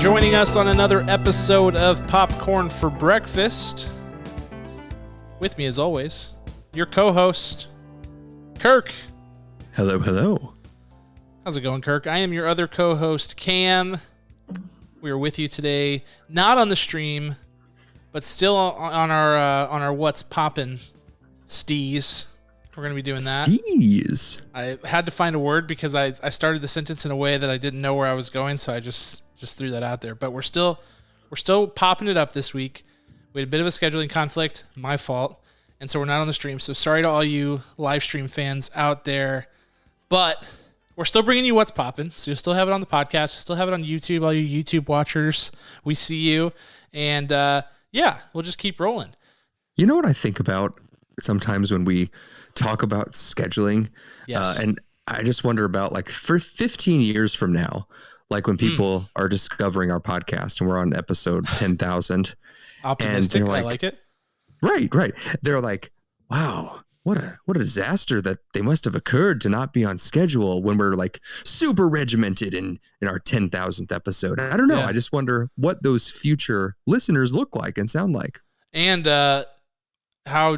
joining us on another episode of Popcorn for Breakfast. With me, as always, your co-host, Kirk. Hello, hello. How's it going, Kirk? I am your other co-host, Cam. We are with you today, not on the stream, but still on our What's Poppin' steez. We're going to be doing that. Steez. I had to find a word because I started the sentence in a way that I didn't know where I was going, so I just threw that out there. But we're still popping it up this week. We had a bit of a scheduling conflict, my fault, and so we're not on the stream. So sorry to all you live stream fans out there, but we're still bringing you What's Poppin'. So you'll still have it on the podcast, you'll still have it on YouTube. All you YouTube watchers, we see you, and we'll just keep rolling. You know what I think about sometimes when we talk about scheduling? Yes. And I just wonder about, like, for 15 years from now, like when people are discovering our podcast and we're on episode 10,000. Optimistic. I like it. Right. They're like, wow, what a disaster that they must have occurred to not be on schedule when we're like super regimented in our 10,000th episode. I don't know. Yeah. I just wonder what those future listeners look like and sound like. And how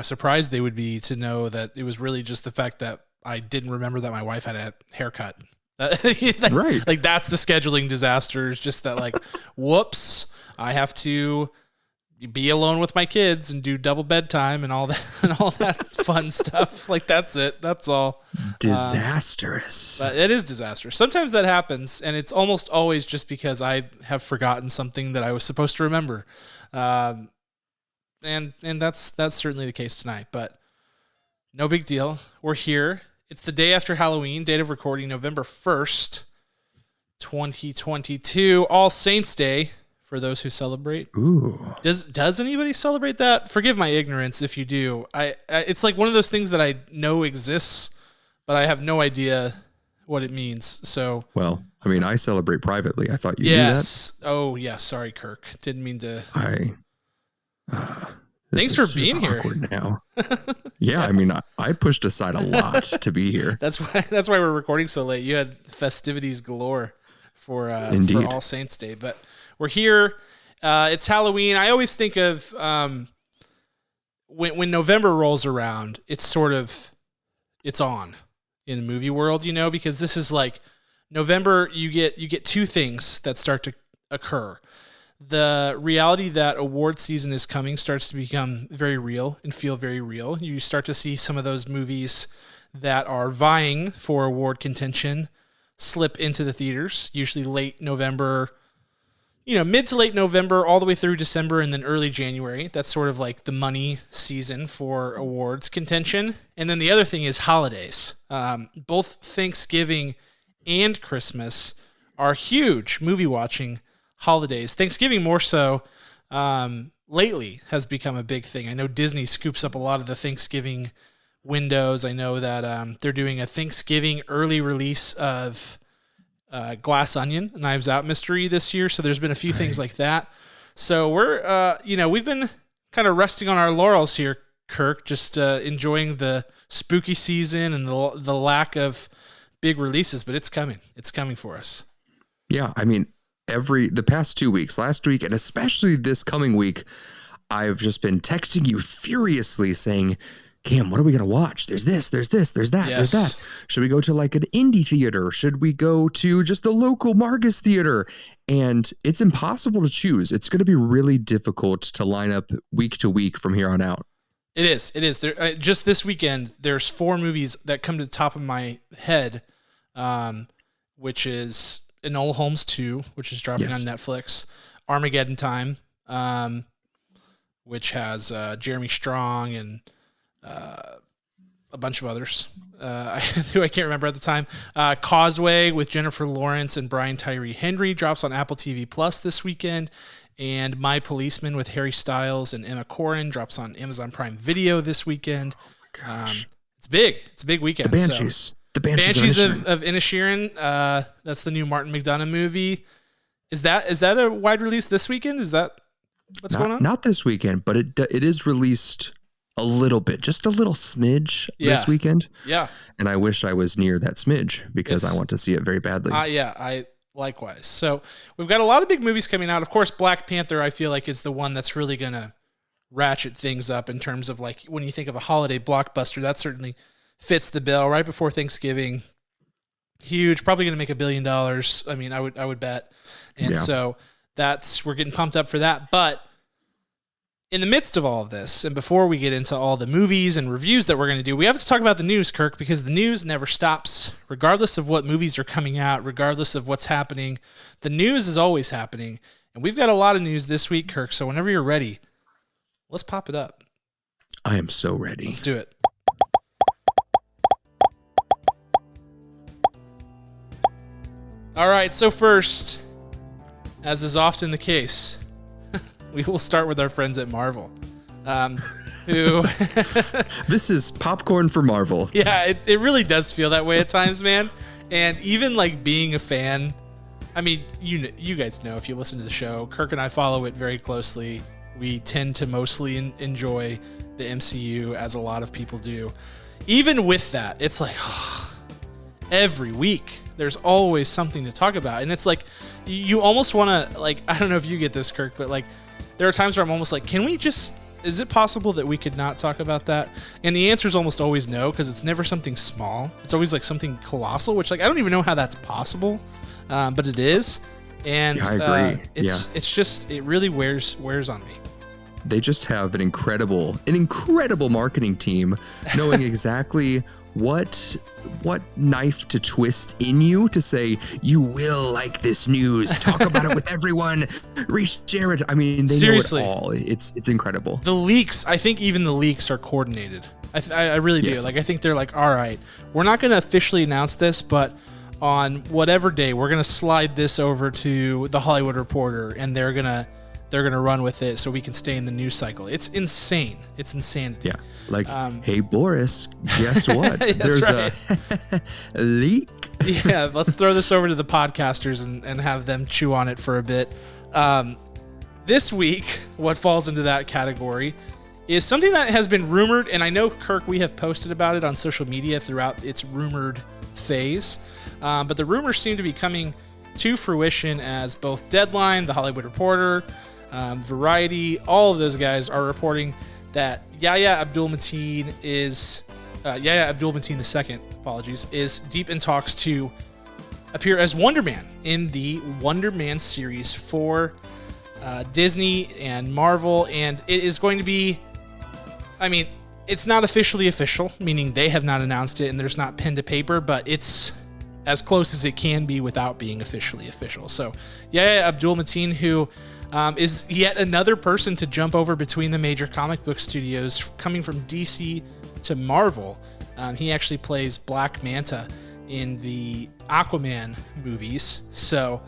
surprised they would be to know that it was really just the fact that I didn't remember that my wife had a haircut. Right. Like that's the scheduling disaster. It's just that, like, whoops, I have to be alone with my kids and do double bedtime and all that fun stuff. Like, that's it. That's all. Disastrous. But it is disastrous. Sometimes that happens, and it's almost always just because I have forgotten something that I was supposed to remember. And that's certainly the case tonight, but no big deal. We're here. It's the day after Halloween, date of recording, November 1st, 2022, All Saints Day for those who celebrate. Ooh. Does anybody celebrate that? Forgive my ignorance if you do. It's like one of those things that I know exists, but I have no idea what it means. So, well, I mean, I celebrate privately. I thought you knew that. Yes. Oh, yeah. Sorry, Kirk. Didn't mean to. Thanks for being here. Now. Yeah, I mean, I pushed aside a lot to be here. That's why we're recording so late. You had festivities galore for All Saints Day, but we're here. It's Halloween. I always think of when November rolls around, it's on in the movie world, because this is like November. You get two things that start to occur. The reality that award season is coming starts to become very real and feel very real. You start to see some of those movies that are vying for award contention slip into the theaters, usually late November, mid to late November, all the way through December and then early January. That's sort of like the money season for awards contention. And then the other thing is holidays. Both Thanksgiving and Christmas are huge movie watching holidays. Thanksgiving more so lately has become a big thing. I know Disney scoops up a lot of the Thanksgiving windows. I know that they're doing a Thanksgiving early release of Glass Onion, Knives Out mystery this year. So there's been a few things like that. So we're, we've been kind of resting on our laurels here, Kirk, just enjoying the spooky season and the lack of big releases, but it's coming. It's coming for us. Yeah, I mean, the past 2 weeks, last week, and especially this coming week, I've just been texting you furiously saying, Cam, what are we going to watch? There's this, there's that, there's that. Should we go to like an indie theater? Should we go to just the local Marcus theater? And it's impossible to choose. It's going to be really difficult to line up week to week from here on out. It is. There, just this weekend, there's 4 movies that come to the top of my head, which is Enola Holmes 2, which is dropping on Netflix, Armageddon Time, which has Jeremy Strong and a bunch of others who I can't remember at the time. Causeway with Jennifer Lawrence and Brian Tyree Henry drops on Apple TV Plus this weekend, and My Policeman with Harry Styles and Emma Corrin drops on Amazon Prime Video this weekend. Oh my gosh. It's big. It's a big weekend. The Banshees. So. The Banshees of Inisherin. That's the new Martin McDonagh movie. Is that a wide release this weekend? Is that what's going on? Not this weekend, but it is released a little bit, just a little smidge this weekend. Yeah. And I wish I was near that smidge because I want to see it very badly. likewise. So we've got a lot of big movies coming out. Of course, Black Panther, I feel like, is the one that's really going to ratchet things up in terms of like when you think of a holiday blockbuster, that certainly fits the bill right before Thanksgiving. Huge, probably going to make $1 billion. I mean, I would bet. And so we're getting pumped up for that. But in the midst of all of this, and before we get into all the movies and reviews that we're going to do, we have to talk about the news, Kirk, because the news never stops, regardless of what movies are coming out, regardless of what's happening. The news is always happening. And we've got a lot of news this week, Kirk. So whenever you're ready, let's pop it up. I am so ready. Let's do it. All right, so first, as is often the case, we will start with our friends at Marvel, who... This is popcorn for Marvel. Yeah, it really does feel that way at times, man. And even like being a fan, I mean, you guys know if you listen to the show, Kirk and I follow it very closely. We tend to mostly enjoy the MCU, as a lot of people do. Even with that, it's like... every week there's always something to talk about, and it's like you almost want to, like, I don't know if you get this, Kirk, but like there are times where I'm almost like, is it possible that we could not talk about that? And the answer is almost always no, because it's never something small. It's always like something colossal, which like I don't even know how that's possible, but it is. And I agree. It's just, it really wears on me. They just have an incredible marketing team, knowing exactly what knife to twist in you to say, you will like this news. Talk about it with everyone. Share it. I mean, they Seriously, know it all. It's incredible. The leaks, I think even the leaks are coordinated. I really do. Like, I think they're like, all right, we're not going to officially announce this, but on whatever day, we're going to slide this over to the Hollywood Reporter, and they're going to run with it so we can stay in the news cycle. It's insane. It's insanity. Yeah. Like, hey, Boris, guess what? There's a leak. Yeah, let's throw this over to the podcasters and have them chew on it for a bit. This week, what falls into that category is something that has been rumored, and I know, Kirk, we have posted about it on social media throughout its rumored phase, but the rumors seem to be coming to fruition as both Deadline, The Hollywood Reporter, Variety, all of those guys are reporting that Yahya Abdul-Mateen II, is deep in talks to appear as Wonder Man in the Wonder Man series for Disney and Marvel, and it is going to be, I mean, it's not officially official, meaning they have not announced it and there's not pen to paper, but it's as close as it can be without being officially official. So Yahya Abdul-Mateen, who is yet another person to jump over between the major comic book studios, coming from DC to Marvel. He actually plays Black Manta in the Aquaman movies. So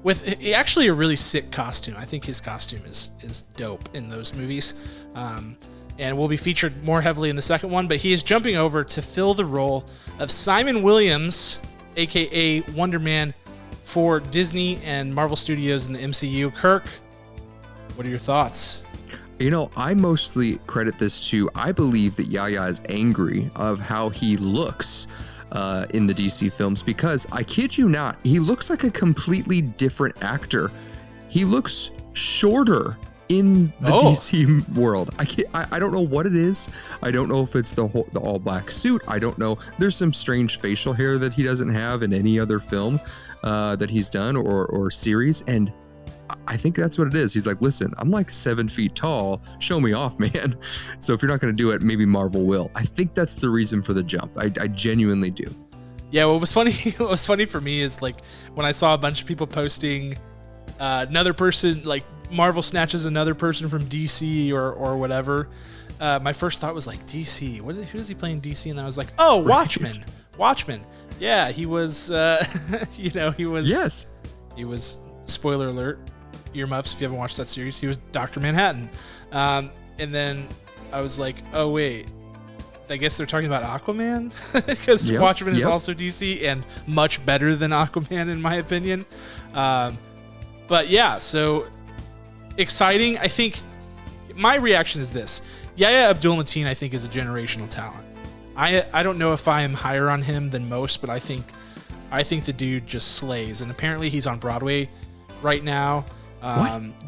with actually a really sick costume. I think his costume is dope in those movies. And will be featured more heavily in the second one, but he is jumping over to fill the role of Simon Williams, aka Wonder Man, for Disney and Marvel Studios in the MCU. Kirk, what are your thoughts? You know, I mostly credit this to, I believe that Yahya is angry of how he looks in the DC films, because I kid you not, he looks like a completely different actor. He looks shorter in the DC world. I don't know what it is. I don't know if it's the all black suit. I don't know. There's some strange facial hair that he doesn't have in any other film that he's done or series, and I think that's what it is. He's like, listen, I'm like 7 feet tall. Show me off, man. So if you're not going to do it, maybe Marvel will. I think that's the reason for the jump. I genuinely do. Yeah, what was funny for me is like when I saw a bunch of people posting another person, like Marvel snatches another person from DC or whatever. My first thought was like, DC, who does he play in DC? And I was like, oh, Watchmen. Right. Watchmen. Yeah, he was, he was. Yes. He was, spoiler alert, earmuffs if you haven't watched that series, he was Dr. Manhattan. And then I was like, oh, wait. I guess they're talking about Aquaman, because Watchmen is also DC and much better than Aquaman, in my opinion. But yeah, so exciting. I think my reaction is this. Yahya Abdul-Mateen, I think, is a generational talent. I don't know if I am higher on him than most, but I think I think the dude just slays. And apparently he's on Broadway right now,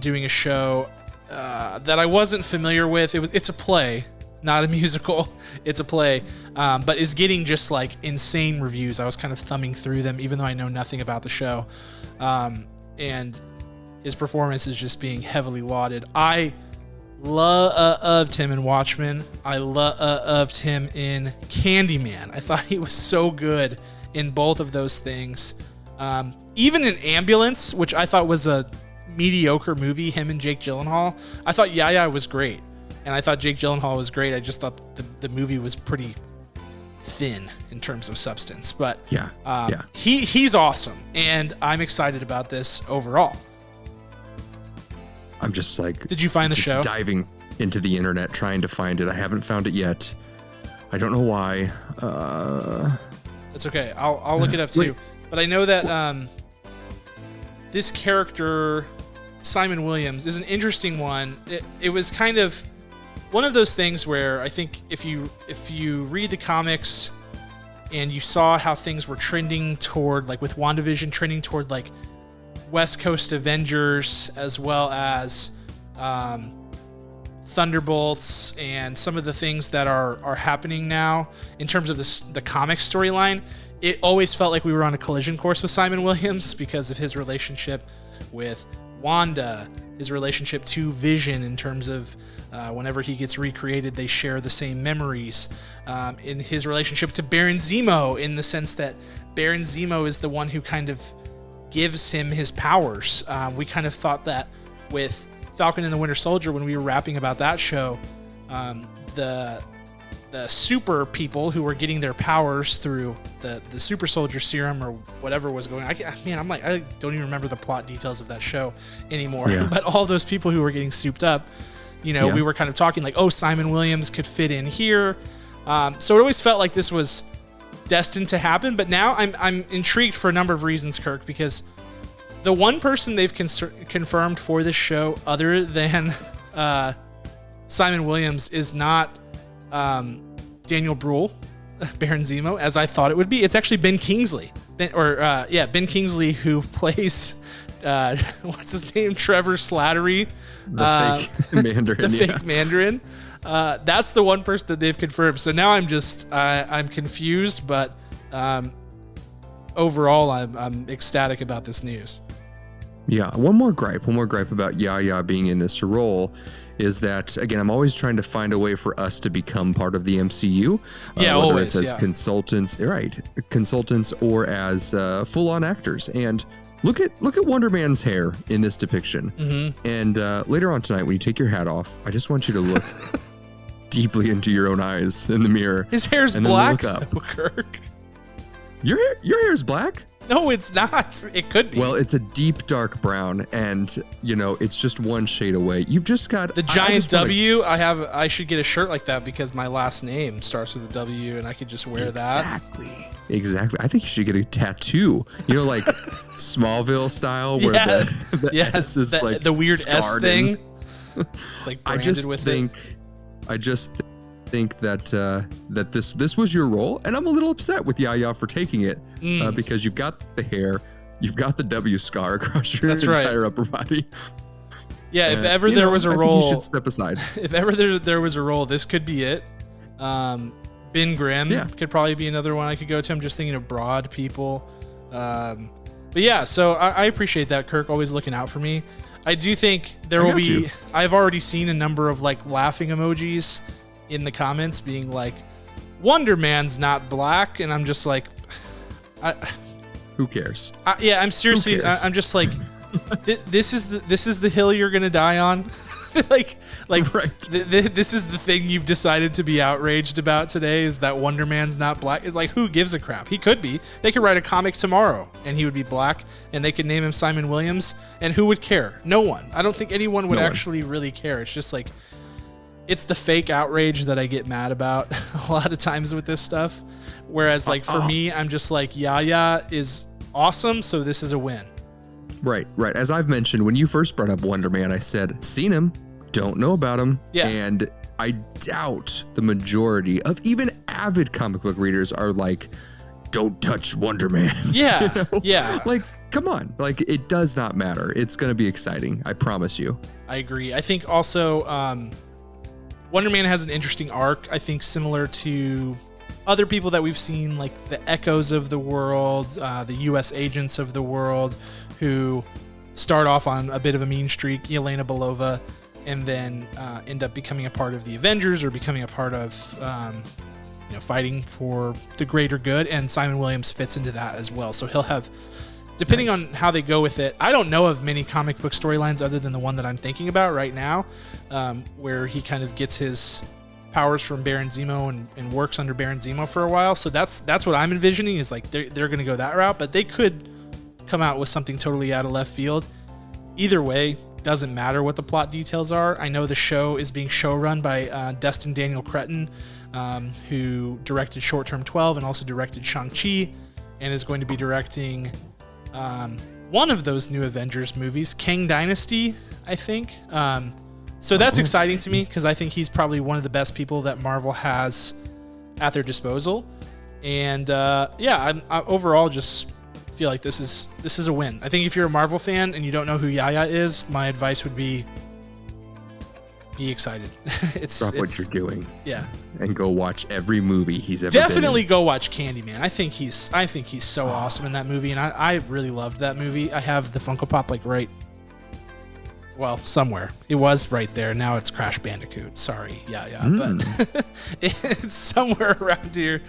doing a show that I wasn't familiar with. It's a play, not a musical. It's a play, but is getting just like insane reviews. I was kind of thumbing through them, even though I know nothing about the show. And his performance is just being heavily lauded. I loved him in Watchmen. I loved him in Candyman. I thought he was so good in both of those things. Even in Ambulance, which I thought was a mediocre movie, him and Jake Gyllenhaal, I thought Yaya was great. And I thought Jake Gyllenhaal was great. I just thought the movie was pretty thin in terms of substance. But he's awesome. And I'm excited about this overall. I'm just like... Did you find the show? Diving into the internet, trying to find it. I haven't found it yet. I don't know why. That's okay. I'll look it up too. But I know that this character, Simon Williams, is an interesting one. It was kind of one of those things where I think if you read the comics and you saw how things were trending toward, like with WandaVision, trending toward like West Coast Avengers, as well as Thunderbolts and some of the things that are happening now in terms of the comic storyline, it always felt like we were on a collision course with Simon Williams because of his relationship with Wanda, his relationship to Vision in terms of whenever he gets recreated, they share the same memories. In his relationship to Baron Zemo, in the sense that Baron Zemo is the one who kind of gives him his powers. We kind of thought that with Falcon and the Winter Soldier, when we were rapping about that show, the super people who were getting their powers through the super soldier serum or whatever was going on. I don't even remember the plot details of that show anymore. Yeah. But all those people who were getting souped up, we were kind of talking like, oh, Simon Williams could fit in here. So it always felt like this was destined to happen, but now I'm intrigued for a number of reasons, Kirk, because the one person they've confirmed for this show other than Simon Williams is not Daniel Bruhl, Baron Zemo, as I thought it would be. It's actually Ben Kingsley. Ben Kingsley, who plays what's his name? Trevor Slattery. The fake Mandarin. Fake Mandarin. That's the one person that they've confirmed. So now I'm confused, but overall I'm ecstatic about this news. Yeah, one more gripe about Yaya being in this role is that, again, I'm always trying to find a way for us to become part of the MCU. Whether always, it's as consultants or as full-on actors. And look at Wonder Man's hair in this depiction. Mm-hmm. And later on tonight, when you take your hat off, I just want you to look deeply into your own eyes in the mirror. His hair's black, Kirk. Your hair's black? No, it's not. It could be. Well, it's a deep dark brown, and it's just one shade away. You've just got the giant W. I should get a shirt like that because my last name starts with a W, and I could just wear that. Exactly. I think you should get a tattoo. Like Smallville style, where the S is like the weird S thing. It's like branded I just think that this was your role, and I'm a little upset with Yaya for taking it because you've got the hair, you've got the W scar across your entire upper body. Yeah, if ever there was a role, I think you should step aside. If ever there was a role, this could be it. Ben Grimm could probably be another one I could go to. I'm just thinking of broad people. But yeah, so I appreciate that, Kirk, always looking out for me. I do think there will be. I've already seen a number of like laughing emojis in the comments being like, Wonder Man's not black, and I'm just like, who cares? I'm seriously, I'm just like, this is the hill you're gonna die on. like right. This is the thing you've decided to be outraged about today, is that Wonder Man's not black. It's like, who gives a crap? He could be. They could write a comic tomorrow and he would be black, and they could name him Simon Williams, and who would care? No one. I don't think anyone would actually really care. It's just like, it's the fake outrage that I get mad about a lot of times with this stuff. Whereas like for me, I'm just like, Yaya is awesome, so this is a win. Right. As I've mentioned, when you first brought up Wonder Man, I said, seen him, don't know about him. Yeah. And I doubt the majority of even avid comic book readers are like, don't touch Wonder Man. Yeah, You know? yeah. Like, come on. Like, it does not matter. It's going to be exciting. I promise you. I agree. I think also Wonder Man has an interesting arc, I think similar to other people that we've seen, like the Echoes of the world, the U.S. agents of the world, who start off on a bit of a mean streak, Yelena Belova, and then end up becoming a part of the Avengers or becoming a part of fighting for the greater good. And Simon Williams fits into that as well. So he'll have, depending on how they go with it, I don't know of many comic book storylines other than the one that I'm thinking about right now, where he kind of gets his powers from Baron Zemo and works under Baron Zemo for a while. So that's what I'm envisioning, is like they're going to go that route, but they could come out with something totally out of left field. Either way, doesn't matter what the plot details are. I know the show is being showrun by Destin Daniel Cretton, who directed Short Term 12 and also directed Shang-Chi, and is going to be directing one of those new Avengers movies, Kang Dynasty, I think. So that's exciting to me, because I think he's probably one of the best people that Marvel has at their disposal. And I overall just feel like this is a win. I think if you're a Marvel fan and you don't know who Yaya is, my advice would be excited. Drop what you're doing. Yeah. And go watch every movie he's ever Definitely been in. go watch Candyman. I think he's so awesome in that movie, and I really loved that movie. I have the Funko Pop somewhere. It was right there. Now it's Crash Bandicoot. Sorry. But it's somewhere around here.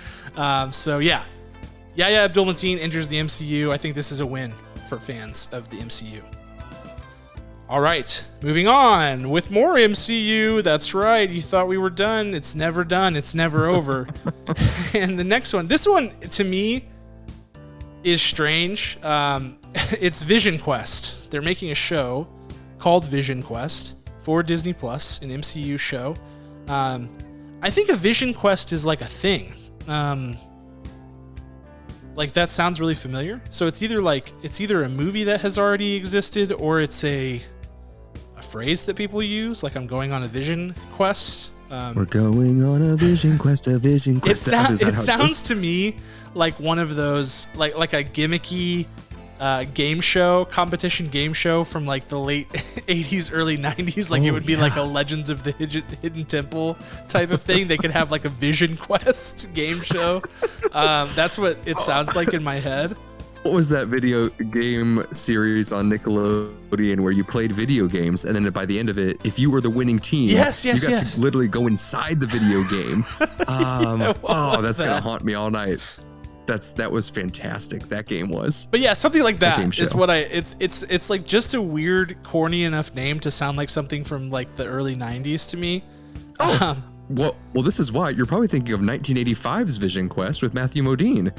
Yahya Abdul-Mateen enters the MCU. I think this is a win for fans of the MCU. All right, moving on with more MCU. That's right. You thought we were done. It's never done. It's never over. And the next one, this one to me is strange. It's Vision Quest. They're making a show called Vision Quest for Disney Plus, an MCU show. I think a Vision Quest is like a thing. Like, that sounds really familiar. So it's either a movie that has already existed, or it's a phrase that people use, like, I'm going on a vision quest. We're going on a vision quest, a vision quest. It sounds to me like one of those, like a gimmicky competition game show from like the late 80s, early 90s. Like, it would be like a Legends of the Hidden Temple type of thing. They could have like a Vision Quest game show. That's what it sounds like in my head. What was that video game series on Nickelodeon where you played video games, and then by the end of it, if you were the winning team, you got to literally go inside the video game? That's gonna haunt me all night. That was fantastic. That game was. But yeah, something like that is what it's like, just a weird, corny enough name to sound like something from like the early 90s to me. Well, this is why you're probably thinking of 1985's Vision Quest with Matthew Modine.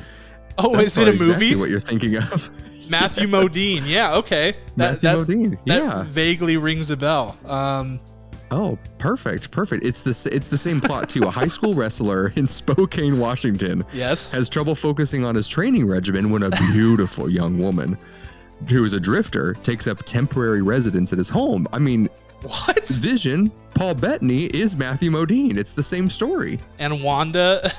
Oh, is it a movie? Exactly what you're thinking of. Matthew Modine. Yeah, okay. Matthew Modine. That vaguely rings a bell. Oh, perfect. It's the same plot too. A high school wrestler in Spokane, Washington, has trouble focusing on his training regimen when a beautiful young woman, who is a drifter, takes up temporary residence at his home. I mean, what? Vision, Paul Bettany, is Matthew Modine. It's the same story. And Wanda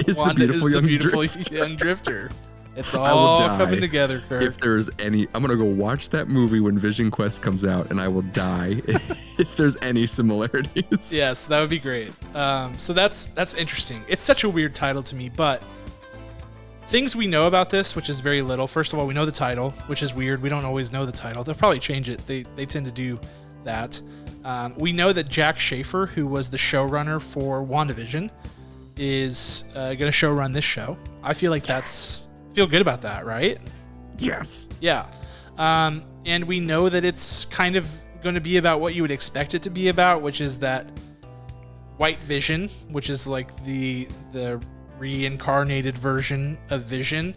is the beautiful young drifter. It's all coming together, Kirk. If there's any, I'm gonna go watch that movie when Vision Quest comes out, and I will die if there's any similarities. Yes, that would be great. So that's interesting. It's such a weird title to me, but things we know about this, which is very little. First of all, we know the title, which is weird. We don't always know the title. They'll probably change it. They tend to do that. We know that Jack Schaefer, who was the showrunner for WandaVision, is going to showrun this show. I feel like feel good about that, right? Yes. Yeah. And we know that it's kind of going to be about what you would expect it to be about, which is that White Vision, which is like the reincarnated version of Vision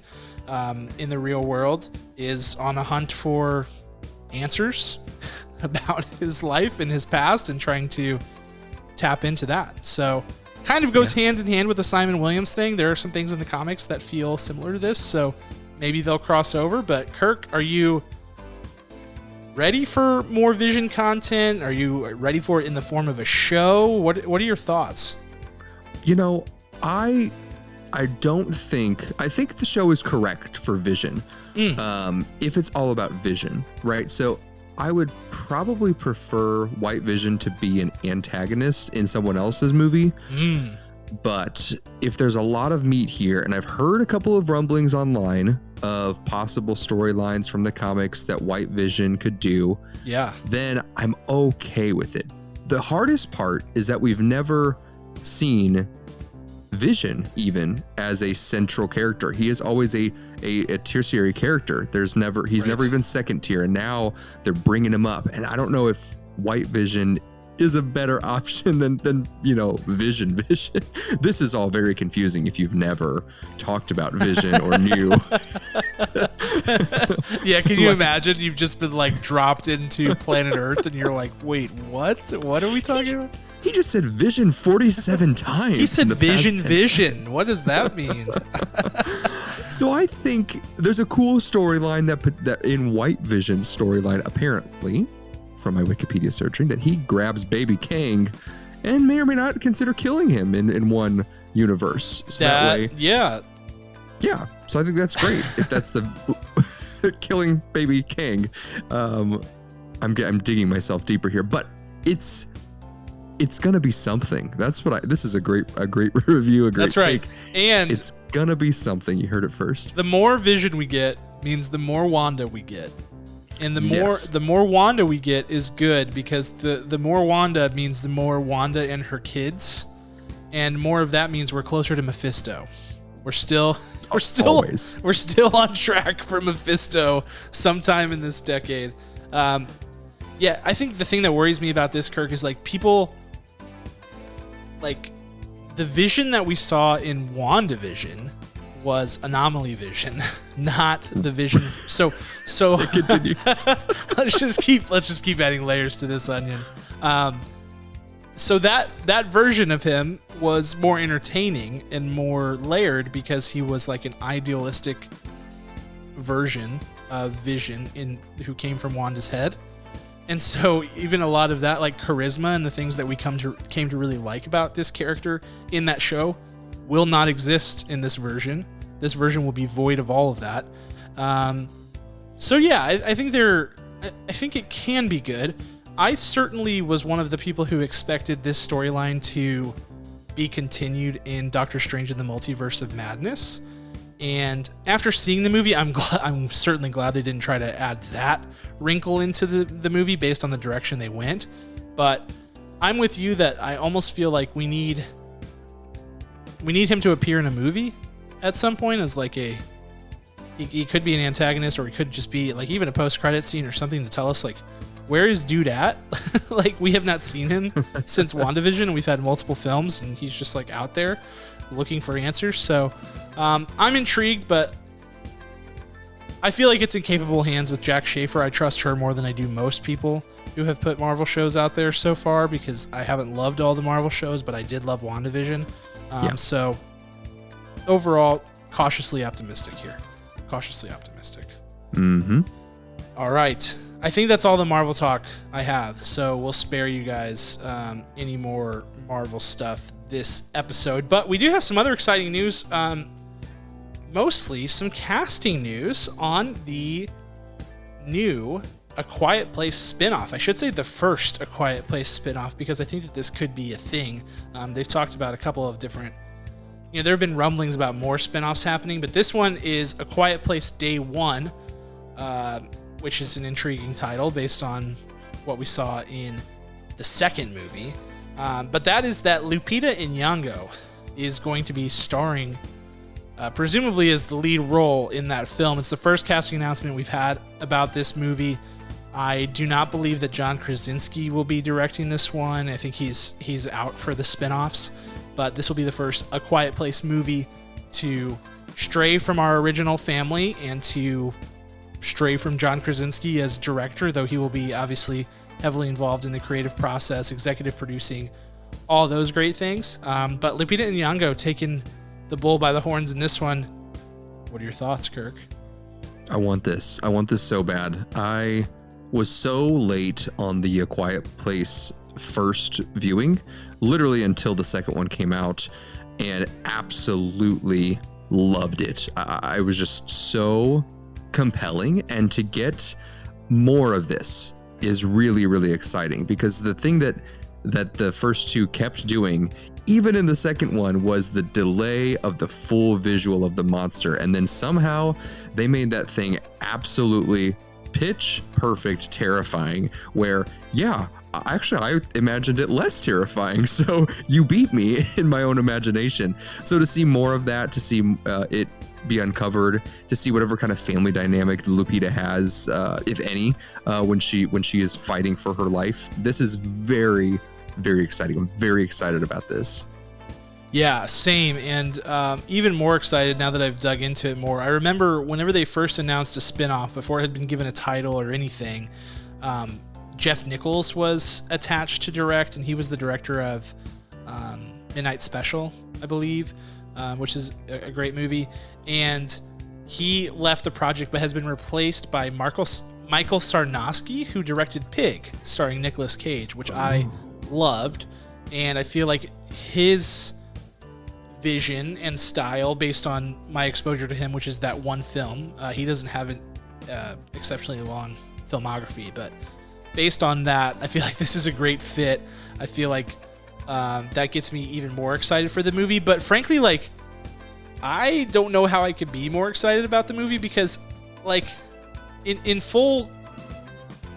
in the real world, is on a hunt for answers about his life and his past and trying to tap into that. So kind of goes hand in hand with the Simon Williams thing. There are some things in the comics that feel similar to this, so maybe they'll cross over. But Kirk, are you ready for more Vision content? Are you ready for it in the form of a show? What are your thoughts? You know, I I think the show is correct for Vision. If it's all about Vision, right? So I would probably prefer White Vision to be an antagonist in someone else's movie. But if there's a lot of meat here, and I've heard a couple of rumblings online of possible storylines from the comics that White Vision could do, then I'm okay with it. The hardest part is that we've never seen Vision even as a central character. He is always a tertiary character. He's never even second tier, and now they're bringing him up. And I don't know if White Vision is a better option than Vision. This is all very confusing if you've never talked about Vision or knew. Yeah, can you imagine you've just been like dropped into planet Earth and you're like, wait, what are we talking about? He just said Vision 47 times. He said Vision. What does that mean? So I think there's a cool storyline that in White Vision's storyline, apparently, from my Wikipedia searching, that he grabs baby Kang and may or may not consider killing him in one universe. So that way, yeah. So I think that's great. If that's the killing baby Kang, I'm digging myself deeper here, but it's gonna be something. This is a great review, a great take. And it's gonna be something. You heard it first. The more Vision we get means the more Wanda we get. And the more Wanda we get is good, because the more Wanda means the more Wanda and her kids, and more of that means we're closer to Mephisto. We're still on track for Mephisto sometime in this decade. I think the thing that worries me about this, Kirk, is like people like the Vision that we saw in WandaVision was anomaly Vision, not the Vision. So it continues. let's just keep adding layers to this onion. So that version of him was more entertaining and more layered because he was like an idealistic version of Vision who came from Wanda's head. And so even a lot of that, like charisma and the things that we came to really like about this character in that show, will not exist in this version. This version will be void of all of that. I think it can be good. I certainly was one of the people who expected this storyline to be continued in Doctor Strange in the Multiverse of Madness. And after seeing the movie, I'm certainly glad they didn't try to add that wrinkle into the movie based on the direction they went. But I'm with you that I almost feel like we need him to appear in a movie at some point as like he could be an antagonist, or he could just be like even a post-credit scene or something to tell us like, where is dude at? Like, we have not seen him since WandaVision, and we've had multiple films, and he's just like out there looking for answers. So I'm intrigued, but I feel like it's in capable hands with Jack Schaefer. I trust her more than I do most people who have put Marvel shows out there so far, because I haven't loved all the Marvel shows, but I did love WandaVision. So overall, cautiously optimistic here. Cautiously optimistic. Mm-hmm. All right. I think that's all the Marvel talk I have, so we'll spare you guys any more Marvel stuff this episode. But we do have some other exciting news, mostly some casting news on the new A Quiet Place spinoff. I should say the first A Quiet Place spinoff, because I think that this could be a thing. They've talked about a couple of different... there have been rumblings about more spinoffs happening, but this one is A Quiet Place Day One, which is an intriguing title based on what we saw in the second movie. But that is that Lupita Nyong'o is going to be starring, presumably as the lead role in that film. It's the first casting announcement we've had about this movie. I do not believe that John Krasinski will be directing this one. I think he's out for the spinoffs. But this will be the first A Quiet Place movie to stray from our original family and to stray from John Krasinski as director, though he will be obviously heavily involved in the creative process, executive producing, all those great things. But Lupita Nyong'o taking the bull by the horns in this one. What are your thoughts, Kirk? I want this so bad. I was so late on the A Quiet Place first viewing, literally until the second one came out. and absolutely loved it. I was just so compelling, and to get more of this is really, really exciting, because the thing that the first two kept doing, even in the second one, was the delay of the full visual of the monster. And then somehow they made that thing absolutely pitch perfect terrifying, where, yeah, actually, I imagined it less terrifying. So you beat me in my own imagination. So to see more of that, to see it be uncovered, to see whatever kind of family dynamic Lupita has, if any, when she is fighting for her life, this is very, very exciting. I'm very excited about this. Yeah, same. And even more excited now that I've dug into it more. I remember whenever they first announced a spinoff, before it had been given a title or anything, Jeff Nichols was attached to direct, and he was the director of Midnight Special, I believe, which is a great movie. And he left the project but has been replaced by Michael Sarnowski, who directed Pig, starring Nicolas Cage, which I loved. And I feel like his vision and style, based on my exposure to him, which is that one film, he doesn't have an exceptionally long filmography, but based on that, I feel like this is a great fit. I feel like that gets me even more excited for the movie. But frankly, like, I don't know how I could be more excited about the movie, because, like, in full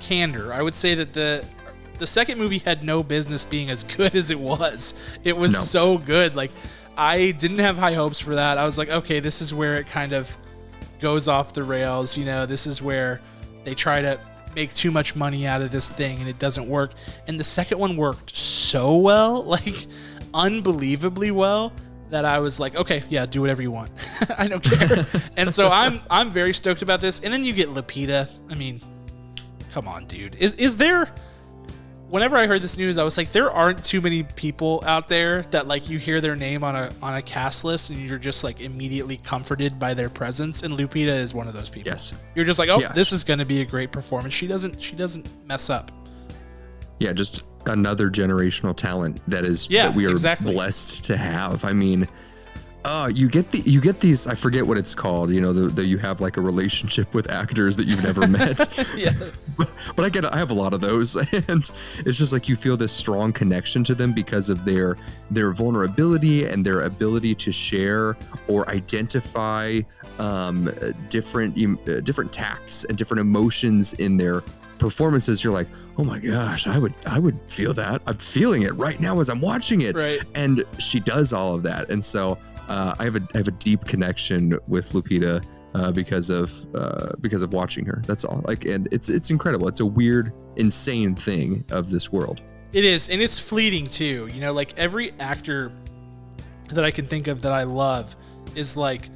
candor, I would say that the second movie had no business being as good as it was. It was so good. Like, I didn't have high hopes for that. I was like, okay, this is where it kind of goes off the rails. You know, this is where they try to make too much money out of this thing and it doesn't work. And the second one worked so well, like unbelievably well, that I was like, okay, yeah, do whatever you want. I don't care. And so I'm very stoked about this. And then you get Lupita. I mean, come on, dude. Is there... Whenever I heard this news, I was like, there aren't too many people out there that, like, you hear their name on a cast list and you're just, like, immediately comforted by their presence. And Lupita is one of those people. Yes. You're just like, oh, this is going to be a great performance. She doesn't mess up. Yeah, just another generational talent that we are blessed to have. I mean, you get these, I forget what it's called, you know, the you have like a relationship with actors that you've never met. Yeah. But I have a lot of those, and it's just like you feel this strong connection to them because of their vulnerability and their ability to share or identify different tacts and different emotions in their performances. You're like, oh my gosh, I would feel that. I'm feeling it right now as I'm watching it. Right. And she does all of that. And so I have a deep connection with Lupita because of watching her. That's all. Like, and it's incredible. It's a weird, insane thing of this world. It is, and it's fleeting too. You know, like every actor that I can think of that I love is like,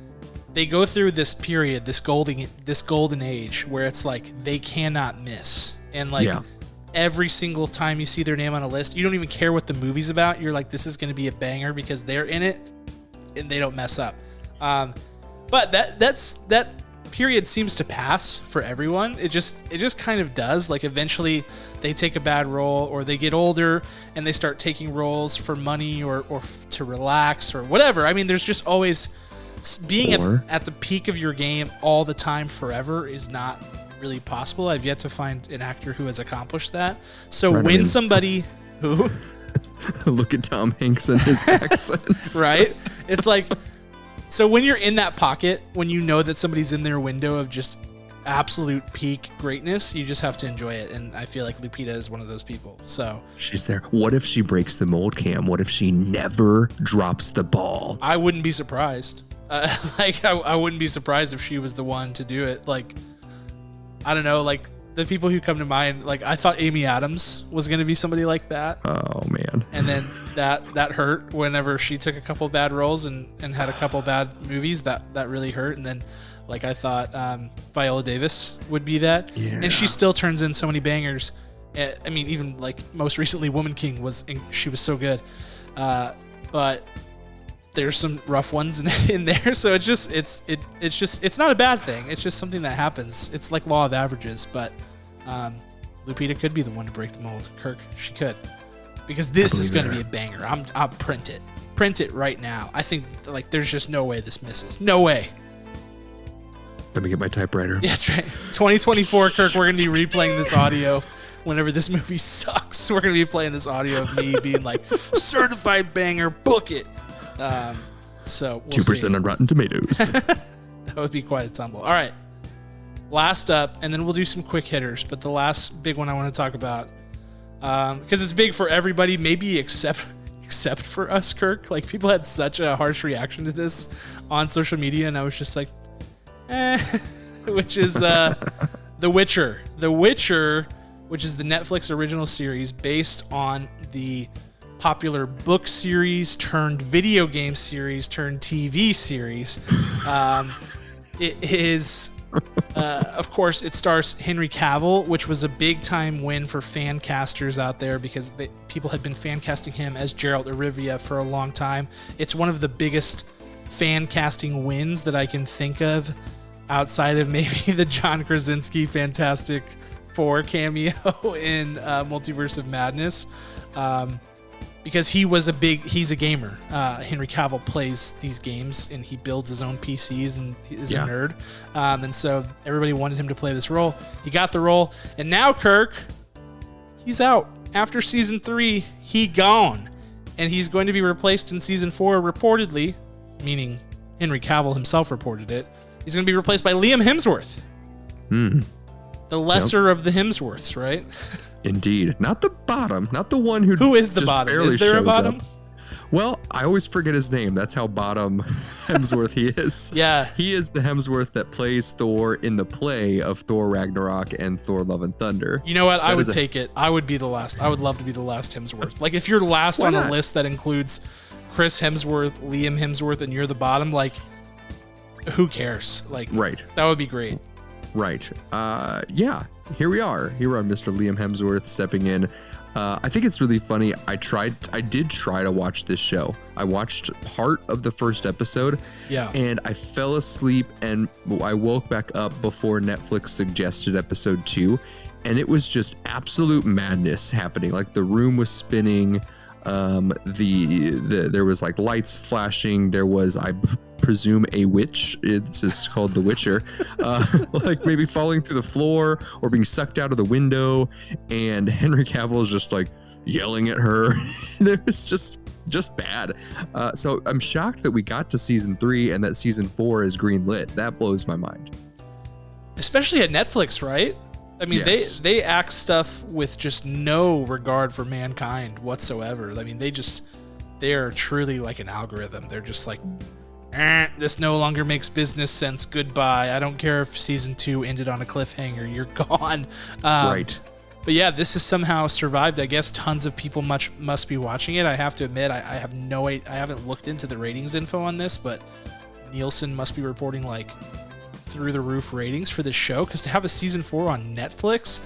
they go through this period, this golden age where it's like they cannot miss. And like every single time you see their name on a list, you don't even care what the movie's about. You're like, this is going to be a banger because they're in it and they don't mess up. But that period seems to pass for everyone. It just kind of does. Like eventually they take a bad role, or they get older and they start taking roles for money or to relax or whatever. I mean, there's just always being at the peak of your game all the time forever is not really possible. I've yet to find an actor who has accomplished that. So when somebody who look at Tom Hanks and his accents, right? It's like, so when you're in that pocket, when you know that somebody's in their window of just absolute peak greatness, you just have to enjoy it. And I feel like Lupita is one of those people. So she's there. What if she breaks the mold, Cam? What if she never drops the ball? I wouldn't be surprised. I wouldn't be surprised if she was the one to do it. Like, I don't know, like the people who come to mind, like I thought Amy Adams was going to be somebody like that. Oh man. And then that hurt whenever she took a couple bad roles and had a couple bad movies. That really hurt. And then like I thought Viola Davis would be that. Yeah. And she still turns in so many bangers. I mean, even like most recently Woman King she was so good. But there's some rough ones in there, so it's not a bad thing. It's just something that happens. It's like law of averages, but Lupita could be the one to break the mold. Kirk, she could, because this is going to be a banger. I'll print it. print it right now. I think like there's just no way this misses. No way. Let me get my typewriter. Yeah, that's right. 2024, Kirk, we're going to be replaying this audio whenever this movie sucks. We're going to be playing this audio of me being like, certified banger, book it. So we'll 2% see. on Rotten Tomatoes. That would be quite a tumble. All right. Last up, and then we'll do some quick hitters. But the last big one I want to talk about, because it's big for everybody, maybe except for us, Kirk. Like, people had such a harsh reaction to this on social media, and I was just like, which is The Witcher. The Witcher, which is the Netflix original series based on the popular book series turned video game series turned TV series. It is, of course, it stars Henry Cavill, which was a big time win for fan casters out there because people had been fan casting him as Geralt of Rivia for a long time. It's one of the biggest fan casting wins that I can think of outside of maybe the John Krasinski Fantastic Four cameo in Multiverse of Madness. Because he's a gamer. Henry Cavill plays these games and he builds his own PCs and he is a nerd. And so everybody wanted him to play this role. He got the role. And now Kirk, he's out. After season 3, he gone. And he's going to be replaced in season 4 reportedly, meaning Henry Cavill himself reported it. He's going to be replaced by Liam Hemsworth. The lesser of the Hemsworths, right? Indeed. Not the bottom. Not the one who is the bottom? Is there a bottom? Up. Well, I always forget his name. That's how bottom Hemsworth he is. Yeah. He is the Hemsworth that plays Thor in the play of Thor Ragnarok and Thor Love and Thunder. You know what? I would take it. I would be the last. I would love to be the last Hemsworth. Like, if you're last on a list that includes Chris Hemsworth, Liam Hemsworth, and you're the bottom, like, who cares? Like, right. That would be great. Right. Yeah. Here we are, Mr. Liam Hemsworth stepping in. I think it's really funny. I did try to watch this show. I watched part of the first episode. Yeah. And I fell asleep and I woke back up before Netflix suggested episode 2. And it was just absolute madness happening. Like, the room was spinning. There was like lights flashing. There was, I presume, a witch. This is called The Witcher. Like maybe falling through the floor or being sucked out of the window. And Henry Cavill is just like yelling at her. It was just bad. So I'm shocked that we got to season 3 and that season 4 is greenlit. That blows my mind. Especially at Netflix, right? I mean, yes. they act stuff with just no regard for mankind whatsoever. I mean, they are truly like an algorithm. They're just like, this no longer makes business sense. Goodbye. I don't care if season 2 ended on a cliffhanger. You're gone. Right. But yeah, this has somehow survived. I guess tons of people must be watching it. I have to admit, I have no idea. I haven't looked into the ratings info on this, but Nielsen must be reporting like through the roof ratings for this show, because to have a season 4 on Netflix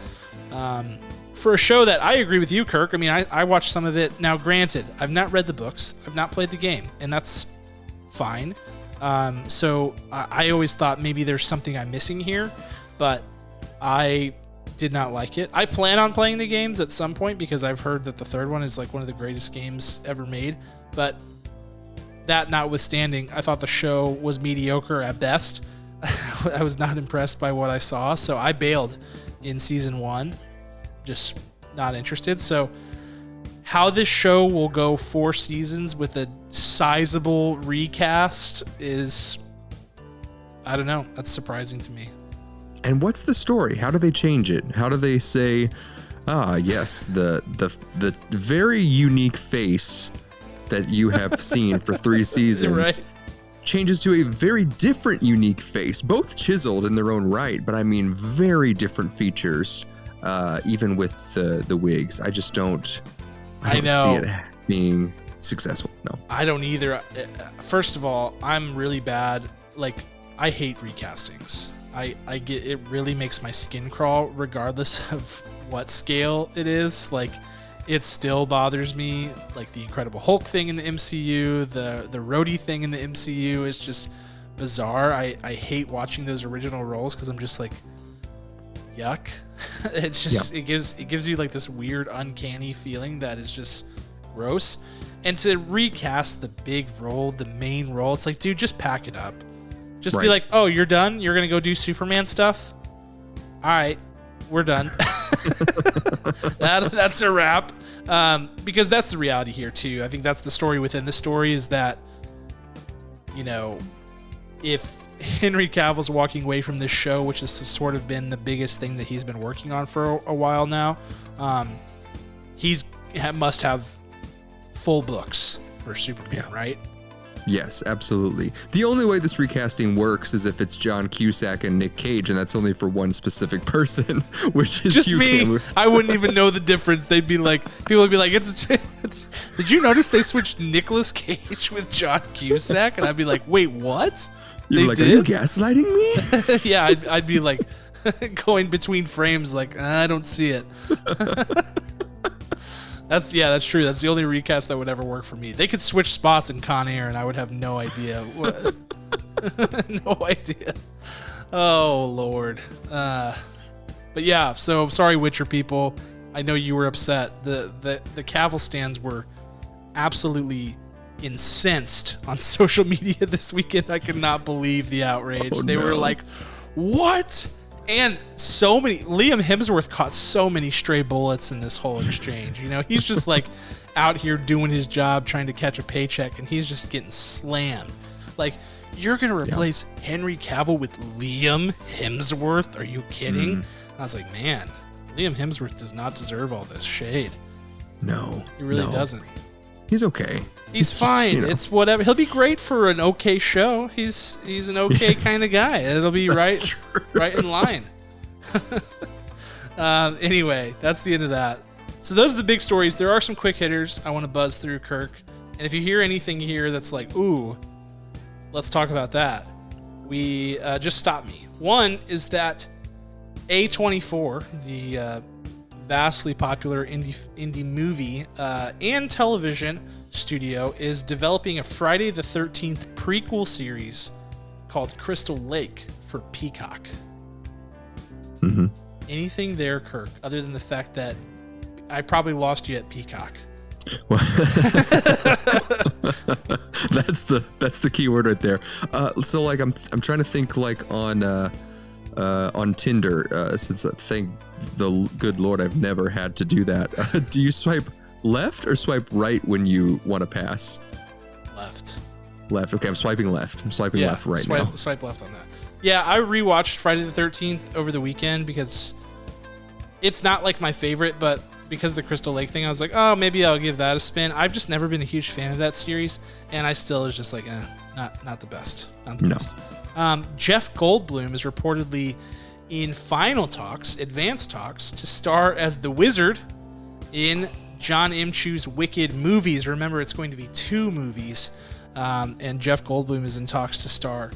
for a show that I agree with you, Kirk. I mean, I watched some of it. Now, granted, I've not read the books, I've not played the game, and that's fine. So I always thought maybe there's something I'm missing here, but I did not like it. I plan on playing the games at some point because I've heard that the third one is like one of the greatest games ever made, but that notwithstanding, I thought the show was mediocre at best. I was not impressed by what I saw, so I bailed in season 1. Just not interested. So how this show will go 4 seasons with a sizable recast is, I don't know. That's surprising to me. And what's the story? How do they change it? How do they say, yes, the very unique face that you have seen for 3 seasons right. changes to a very different unique face, both chiseled in their own right, but I mean very different features, even with the wigs. I don't see it being successful. No, I don't either. First of all, I'm really bad. Like, I hate recastings. I get it. Really makes my skin crawl, regardless of what scale it is. Like, it still bothers me. Like, the Incredible Hulk thing in the MCU, the Rhodey thing in the MCU is just bizarre. I hate watching those original roles because I'm just like, yuck. It's just it gives you like this weird uncanny feeling that is just gross. And to recast the big role, the main role, it's like, dude, just pack it up. Just be like, oh, you're done? You're going to go do Superman stuff? All right, we're done. That's a wrap. Because that's the reality here, too. I think that's the story within the story is that, you know, if Henry Cavill's walking away from this show, which has sort of been the biggest thing that he's been working on for a while now, must have full books for Superman, right? Yes, absolutely. The only way this recasting works is if it's John Cusack and Nick Cage, and that's only for one specific person, which is just you, me. Cameron. I wouldn't even know the difference. People would be like, it's did you notice they switched Nicolas Cage with John Cusack? And I'd be like, wait, what? You're they like, did? are you gaslighting me? Yeah, I'd be like going between frames like, I don't see it. That's true. That's the only recast that would ever work for me. They could switch spots in Con Air and I would have no idea. No idea. Oh, Lord. But yeah, so sorry, Witcher people. I know you were upset. The Cavill stands were absolutely incensed on social media this weekend. I could not believe the outrage. They were like, what? And so many, Liam Hemsworth caught so many stray bullets in this whole exchange. You know, he's just like out here doing his job, trying to catch a paycheck, and he's just getting slammed. Like, you're going to replace Henry Cavill with Liam Hemsworth? Are you kidding? I was like, man, Liam Hemsworth does not deserve all this shade. No. He really doesn't. He's okay. He's fine. You know. It's whatever. He'll be great for an okay show. He's an okay kind of guy. It'll be right in line. Anyway, that's the end of that. So those are the big stories. There are some quick hitters I want to buzz through, Kirk. And if you hear anything here that's like, ooh, let's talk about that, we just stop me. One is that A24, the vastly popular indie movie and television studio, is developing a Friday the 13th prequel series called Crystal Lake for Peacock. Anything there, Kirk, other than the fact that I probably lost you at Peacock? Well, that's the key word right there. So like I'm trying to think like on Tinder, since thank the good Lord I've never had to do that. Do you swipe left or swipe right when you want to pass? Left. Okay, I'm swiping left. I'm swiping left now. Swipe left on that. Yeah, I rewatched Friday the 13th over the weekend because it's not like my favorite, but because of the Crystal Lake thing, I was like, oh, maybe I'll give that a spin. I've just never been a huge fan of that series, and I still is just like, not the best. Not the best. Jeff Goldblum is reportedly in advanced talks, to star as the Wizard in John M. Chu's Wicked movies. Remember, it's going to be 2 movies, and Jeff Goldblum is in talks to star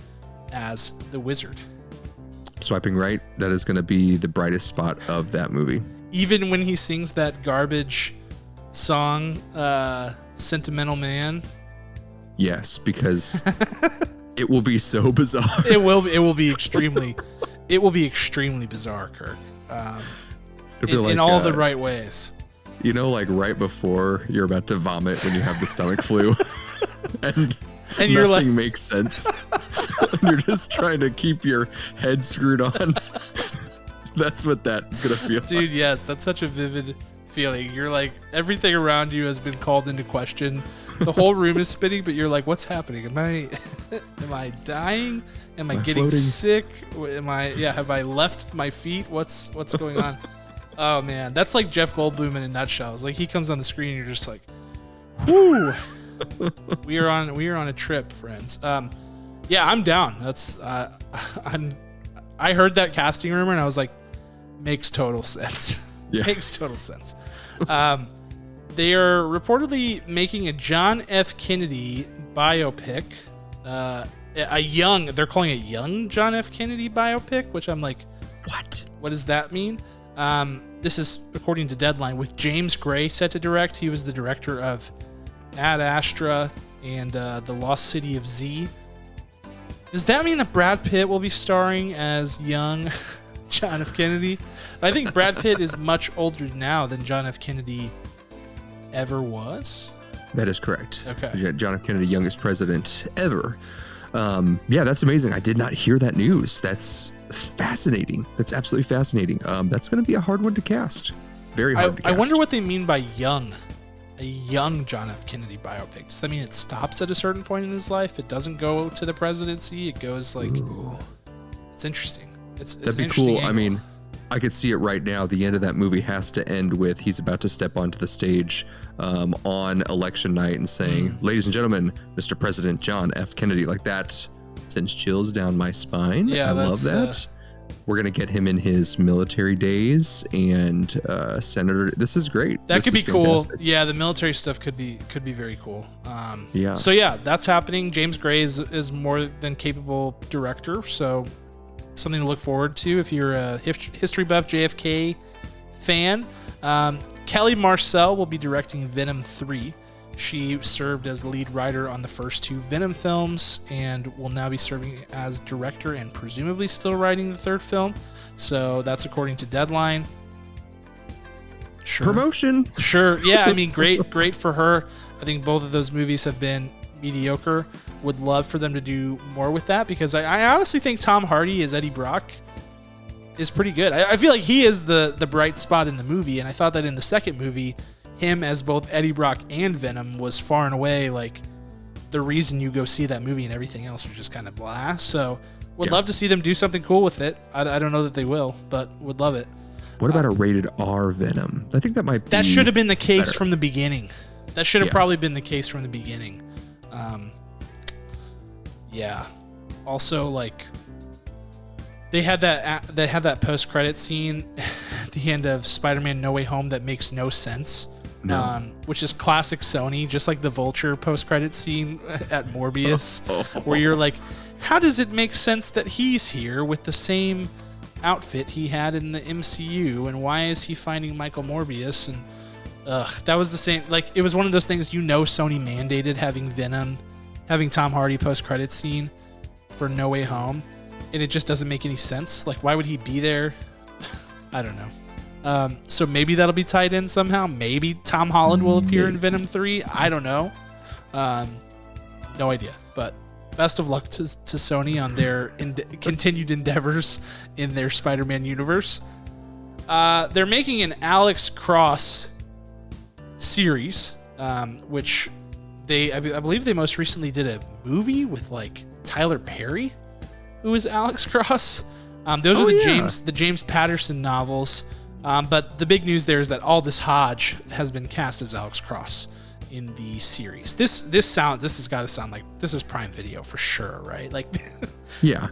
as the Wizard. Swiping right, that is going to be the brightest spot of that movie. Even when he sings that garbage song, Sentimental Man. Yes, because it will be so bizarre. It will be extremely bizarre, Kirk. In all the right ways. You know, like right before you're about to vomit when you have the stomach flu, and you're nothing like makes sense. You're just trying to keep your head screwed on. That's what that's gonna feel Dude, like. Yes, that's such a vivid feeling. You're like, everything around you has been called into question. The whole room is spinning, but you're like, what's happening? Am I dying? Am I getting floating? sick? Have I left my feet? What's going on? Oh man, that's like Jeff Goldblum in a nutshell. It's like he comes on the screen and you're just like, whoo. we are on a trip, friends. Yeah, I'm down. I heard that casting rumor and I was like, makes total sense. Yeah. Makes total sense. They are reportedly making a John F. Kennedy biopic. They're calling it young John F. Kennedy biopic, which I'm like, what? What does that mean? This is according to Deadline, with James Gray set to direct. He was the director of Ad Astra and The Lost City of Z. Does that mean that Brad Pitt will be starring as young John F. Kennedy? I think Brad Pitt is much older now than John F. Kennedy ever was? That is correct. Okay. John F. Kennedy, youngest president ever. Yeah, that's amazing. I did not hear that news. That's fascinating. That's absolutely fascinating. That's going to be a hard one to cast. Very hard to cast. I wonder what they mean by young. A young John F. Kennedy biopic. Does that mean it stops at a certain point in his life? It doesn't go to the presidency. It goes like... Ooh. It's interesting. That'd be cool. Angle. I mean, I could see it right now. The end of that movie has to end with he's about to step onto the stage on election night and saying, "Ladies and gentlemen, Mr. President John F. Kennedy," like that sends chills down my spine. Yeah, I love that. We're going to get him in his military days and senator. This is great. That could be cool. Yeah, the military stuff could be very cool. Yeah. So yeah, that's happening. James Gray is more than capable director. So something to look forward to if you're a history buff JFK fan. Kelly Marcel will be directing Venom 3. She served as the lead writer on the first 2 Venom films and will now be serving as director and presumably still writing the third film. So that's according to Deadline. Sure. Promotion. Sure. Yeah, I mean, great for her. I think both of those movies have been mediocre. Would love for them to do more with that because I honestly think Tom Hardy as Eddie Brock is pretty good. I feel like he is the bright spot in the movie, and I thought that in the second movie, him as both Eddie Brock and Venom was far and away like the reason you go see that movie, and everything else was just kind of blah. So would love to see them do something cool with it. I don't know that they will, but would love it. What about a rated R Venom? I think that might be... That should have been the case better from the beginning. That should have probably been the case from the beginning. Yeah. Also, like, they had that post-credit scene at the end of Spider-Man No Way Home that makes no sense. No. Which is classic Sony, just like the Vulture post-credit scene at Morbius, where you're like, how does it make sense that he's here with the same outfit he had in the MCU, and why is he finding Michael Morbius? And that was the same. Like, it was one of those things, Sony mandated having Tom Hardy post-credit scene for No Way Home, and it just doesn't make any sense. Like, why would he be there? I don't know. So maybe that'll be tied in somehow. Maybe Tom Holland will appear in Venom 3. I don't know. No idea. But best of luck to Sony on their continued endeavors in their Spider-Man universe. They're making an Alex Cross series, which I believe they most recently did a movie with like Tyler Perry, who is Alex Cross. Those are the James Patterson novels. But the big news there is that Aldous Hodge has been cast as Alex Cross in the series. This has got to sound like this is Prime Video for sure, right? Like, yeah,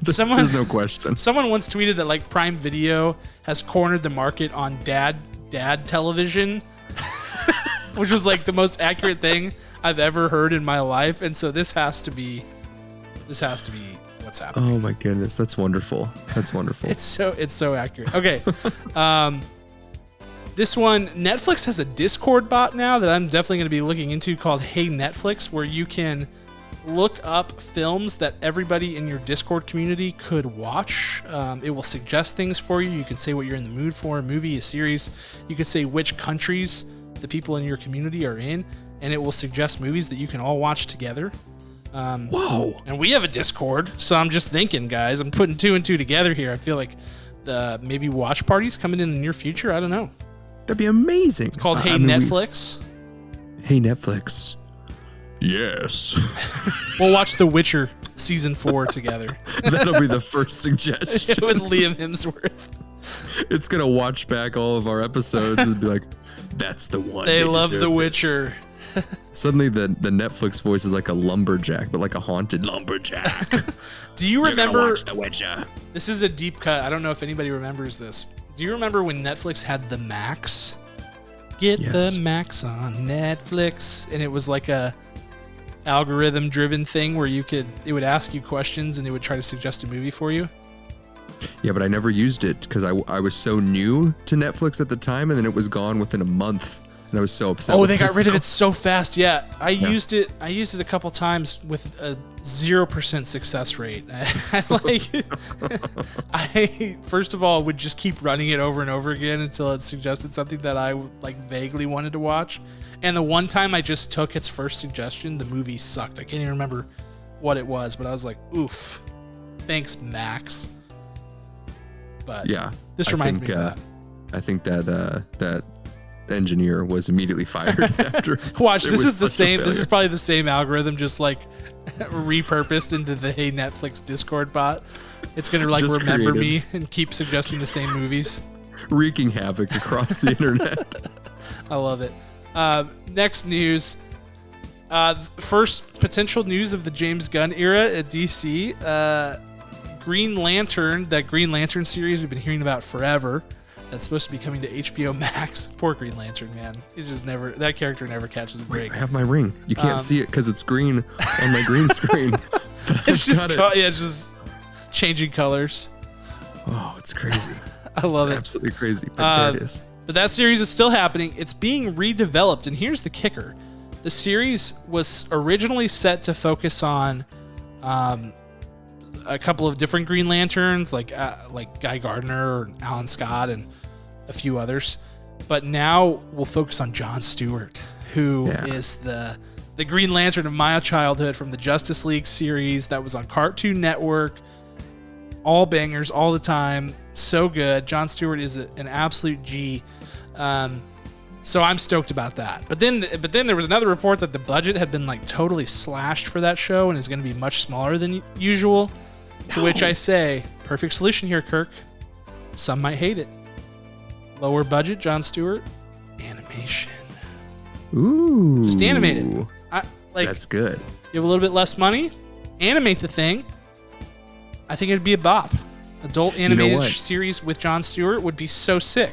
there's no question. Someone once tweeted that like Prime Video has cornered the market on dad television, which was like the most accurate thing I've ever heard in my life. And so this has to be what's happening. Oh my goodness, that's wonderful. That's wonderful. It's so accurate. Okay. This one, Netflix has a Discord bot now that I'm definitely going to be looking into called Hey Netflix, where you can look up films that everybody in your Discord community could watch. It will suggest things for you. You can say what you're in the mood for, a movie, a series. You can say which countries the people in your community are in, and it will suggest movies that you can all watch together. Whoa. And we have a Discord, so I'm just thinking, guys, I'm putting 2 and 2 together here. I feel like maybe watch parties coming in the near future. I don't know. That'd be amazing. It's called Hey Netflix. Hey Netflix. Yes. We'll watch The Witcher season 4 together. That'll be the first suggestion. With Liam Hemsworth. It's going to watch back all of our episodes and be like, that's the one. They love The Witcher. Suddenly the Netflix voice is like a lumberjack, but like a haunted lumberjack. Do you remember? Watch The Witcher. This is a deep cut. I don't know if anybody remembers this. Do you remember when Netflix had the Max? Get the Max on Netflix, and it was like a algorithm-driven thing where it would ask you questions and it would try to suggest a movie for you. Yeah, but I never used it because I was so new to Netflix at the time, and then it was gone within a month. and I was so upset. Oh, they got rid of it so fast. Yeah, I used it a couple times with a 0% success rate. I first of all would just keep running it over and over again until it suggested something that I like vaguely wanted to watch. And the one time I just took its first suggestion, the movie sucked. I can't even remember what it was, but I was like, oof, thanks, Max. But yeah, this reminds me of that. I think that engineer was immediately fired after. Watch, this is the same. This is probably the same algorithm, just like repurposed into the Hey Netflix Discord bot. It's gonna like just remember me and keep suggesting the same movies, wreaking havoc across the internet. I love it. Next news. First potential news of the James Gunn era at DC. Green Lantern, that Green Lantern series we've been hearing about forever. That's supposed to be coming to HBO Max. Poor Green Lantern, man. It just never, that character never catches a break. I have my ring. You can't see it because it's green on my green screen. It's just changing colors. Oh, it's crazy. I love it. Absolutely crazy. But there it is. But that series is still happening. It's being redeveloped, and here's the kicker. The series was originally set to focus on a couple of different Green Lanterns, like Guy Gardner or Alan Scott and a few others. But now we'll focus on Jon Stewart, who is the Green Lantern of my childhood from the Justice League series that was on Cartoon Network. All bangers all the time. So good. Jon Stewart is an absolute G. So I'm stoked about that. But then there was another report that the budget had been like totally slashed for that show and is going to be much smaller than usual. To which I say, perfect solution here, Kirk. Some might hate it. Lower budget, Jon Stewart, animation. Ooh. Just animate it. That's good. You have a little bit less money, animate the thing. I think it'd be a bop. Adult animated series with Jon Stewart would be so sick.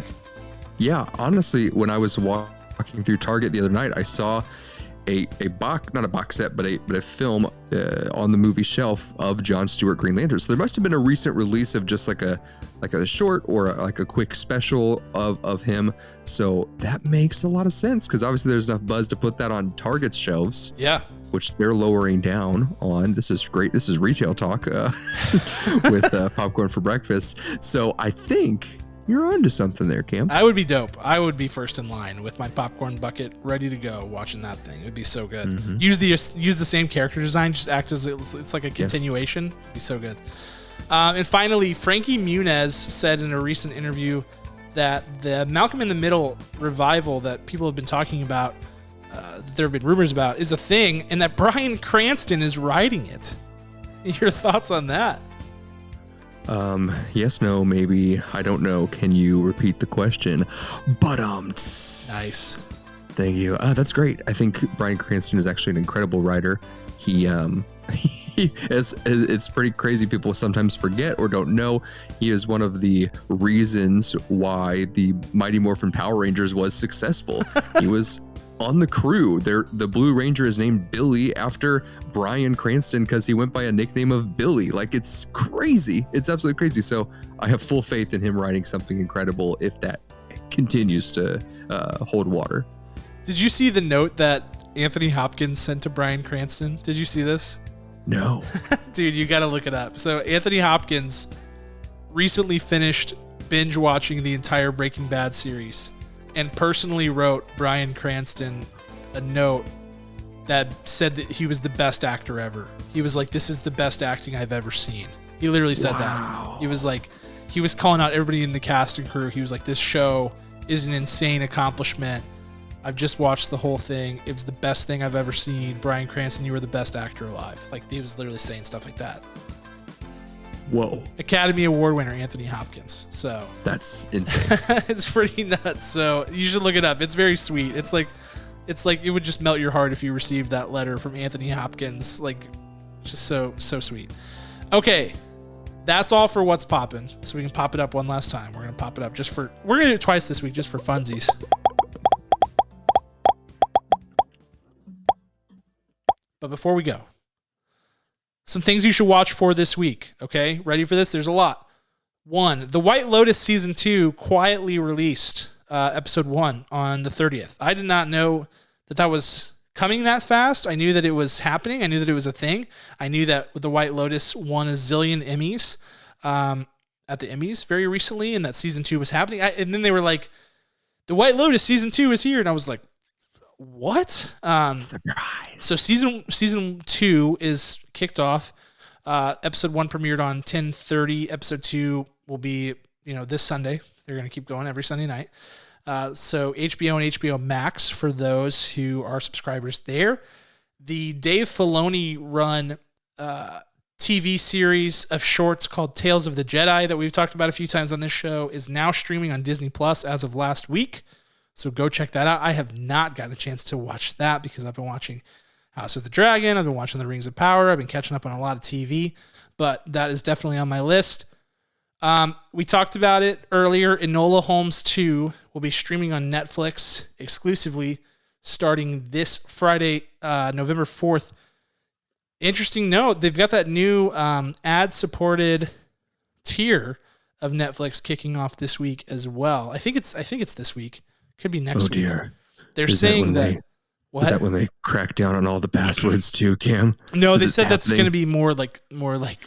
Yeah, honestly, when I was walking through Target the other night, I saw a box, not a box set, but a film on the movie shelf of Jon Stewart Green Lantern. So there must have been a recent release of just like a short or like a quick special of him. So that makes a lot of sense because obviously there's enough buzz to put that on Target's shelves. Yeah. Which they're lowering down on. This is great. This is retail talk with popcorn for breakfast. So I think you're onto something there, Cam. I would be dope. I would be first in line with my popcorn bucket ready to go watching that thing. It'd be so good. Mm-hmm. Use the same character design, just act as it's like a continuation. Yes. It'd be so good. And finally, Frankie Muniz said in a recent interview that the Malcolm in the Middle revival that people have been talking about, there have been rumors about, is a thing, and that Bryan Cranston is writing it. Your thoughts on that? Yes, no, maybe. I don't know. Can you repeat the question? Nice. Thank you. That's great. I think Bryan Cranston is actually an incredible writer. He it's pretty crazy. People sometimes forget or don't know. He is one of the reasons why the Mighty Morphin Power Rangers was successful. He was on the crew. The Blue Ranger is named Billy after Bryan Cranston because he went by a nickname of Billy. Like, it's crazy. It's absolutely crazy. So I have full faith in him writing something incredible if that continues to hold water. Did you see the note that Anthony Hopkins sent to Bryan Cranston? Did you see this? No. Dude, you got to look it up. So Anthony Hopkins recently finished binge watching the entire Breaking Bad series and personally wrote Bryan Cranston a note that said that he was the best actor ever. He was like, this is the best acting I've ever seen. He literally said that. He was like, he was calling out everybody in the cast and crew. He was like, this show is an insane accomplishment. I've just watched the whole thing. It was the best thing I've ever seen. Bryan Cranston, you were the best actor alive. Like, he was literally saying stuff like that. Whoa. Academy Award winner Anthony Hopkins. So that's insane. It's pretty nuts. So you should look it up. It's very sweet. It's like it would just melt your heart if you received that letter from Anthony Hopkins. Like, just so sweet. Okay. That's all for what's poppin'. So we can pop it up one last time. We're gonna pop it up we're gonna do it twice this week just for funsies. But before we go, some things you should watch for this week, okay? Ready for this? There's a lot. 1, The White Lotus Season 2 quietly released episode 1 on the 30th. I did not know that was coming that fast. I knew that it was happening. I knew that it was a thing. I knew that The White Lotus won a zillion Emmys at the Emmys very recently, and that season 2 was happening. And then they were like, The White Lotus season 2 is here, and I was like, what? Surprise. So season 2 is kicked off. Episode 1 premiered on 10:30. Episode 2 will be, this Sunday. They're going to keep going every Sunday night. So HBO and HBO Max for those who are subscribers there. The Dave Filoni run TV series of shorts called Tales of the Jedi that we've talked about a few times on this show is now streaming on Disney Plus as of last week. So go check that out. I have not gotten a chance to watch that because I've been watching House of the Dragon. I've been watching The Rings of Power. I've been catching up on a lot of TV, but that is definitely on my list. We talked about it earlier. Enola Holmes 2 will be streaming on Netflix exclusively starting this Friday, November 4th. Interesting note, they've got that new ad-supported tier of Netflix kicking off this week as well. I think it's this week. Could be next week. Oh dear. They're saying that. What? Is that when they crack down on all the passwords too, Cam? No, they said that's going to be more like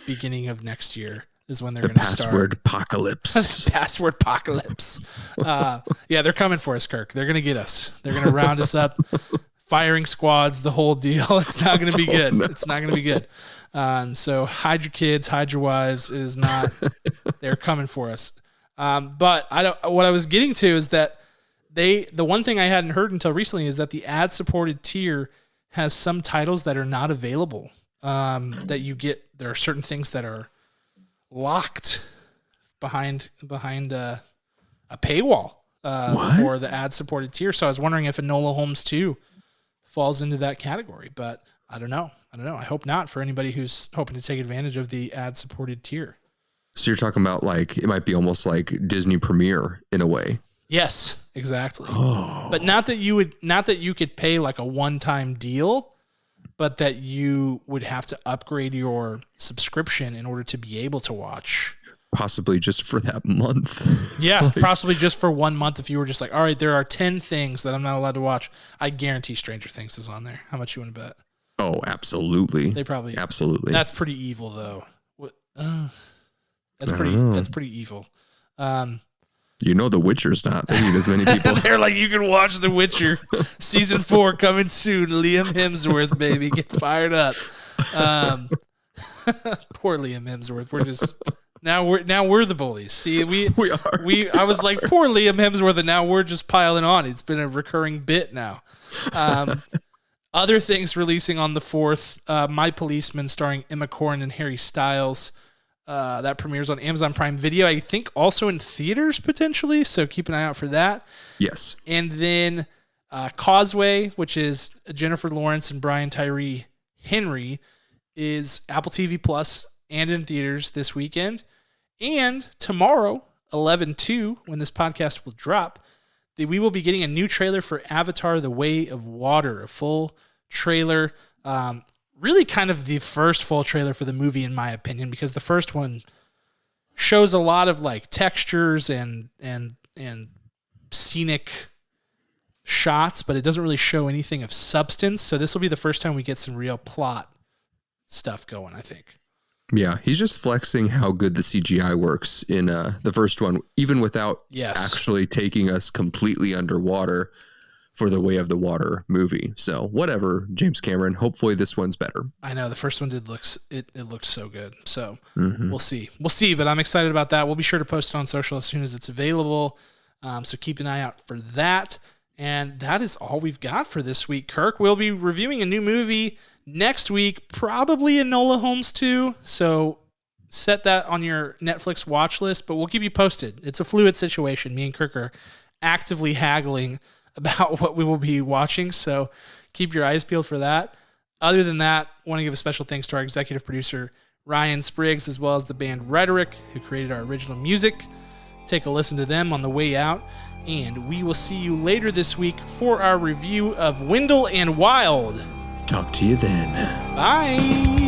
beginning of next year is when they're going to start. Password apocalypse. Password apocalypse. Yeah, they're coming for us, Kirk. They're going to get us. They're going to round us up, firing squads, the whole deal. It's not going to be good. No. It's not going to be good. So hide your kids, hide your wives. It is not. They're coming for us. But what I was getting to is that the one thing I hadn't heard until recently is that the ad-supported tier has some titles that are not available. That you get. There are certain things that are locked behind a paywall for the ad-supported tier. So I was wondering if Enola Holmes 2 falls into that category, but I don't know. I hope not for anybody who's hoping to take advantage of the ad-supported tier. So you're talking about like it might be almost like Disney Premiere in a way. Yes, exactly. Oh. But not that you could pay like a one-time deal, but that you would have to upgrade your subscription in order to be able to watch. Possibly just for that month. Yeah, possibly just for 1 month. If you were just like, all right, there are 10 things that I'm not allowed to watch. I guarantee Stranger Things is on there. How much you want to bet? Oh, absolutely. They probably absolutely. That's pretty evil, though. That's pretty evil. The Witcher's not. They need as many people. They're like, you can watch The Witcher season 4 coming soon. Liam Hemsworth, baby, get fired up. Poor Liam Hemsworth. We're just now we're the bullies. See, we are. I was like, poor Liam Hemsworth, and now we're just piling on. It's been a recurring bit now. Other things releasing on the 4th, My Policeman starring Emma Corrin and Harry Styles. That premieres on Amazon Prime Video, I think also in theaters potentially, so keep an eye out for that. Yes. And then Causeway, which is Jennifer Lawrence and Brian Tyree Henry, is Apple TV Plus and in theaters this weekend. And tomorrow, 11/2, when this podcast will drop, we will be getting a new trailer for Avatar: The Way of Water, a full trailer. Really kind of the first full trailer for the movie, in my opinion, because the first one shows a lot of like textures and scenic shots, but it doesn't really show anything of substance. So this will be the first time we get some real plot stuff going, I think. Yeah, he's just flexing how good the CGI works in the first one, even without actually taking us completely underwater for the Way of the Water movie. So whatever, James Cameron. Hopefully this one's better. I know the first one it looked so good. So We'll see, but I'm excited about that. We'll be sure to post it on social as soon as it's available. So keep an eye out for that. And that is all we've got for this week, Kirk. We'll be reviewing a new movie next week, probably Enola Holmes 2. So set that on your Netflix watch list, but we'll keep you posted. It's a fluid situation. Me and Kirk are actively haggling about what we will be watching, so keep your eyes peeled for that. Other than that, I want to give a special thanks to our executive producer, Ryan Spriggs, as well as the band Rhetoric, who created our original music. Take a listen to them on the way out, and we will see you later this week for our review of Wendell and Wild. Talk to you then. Bye.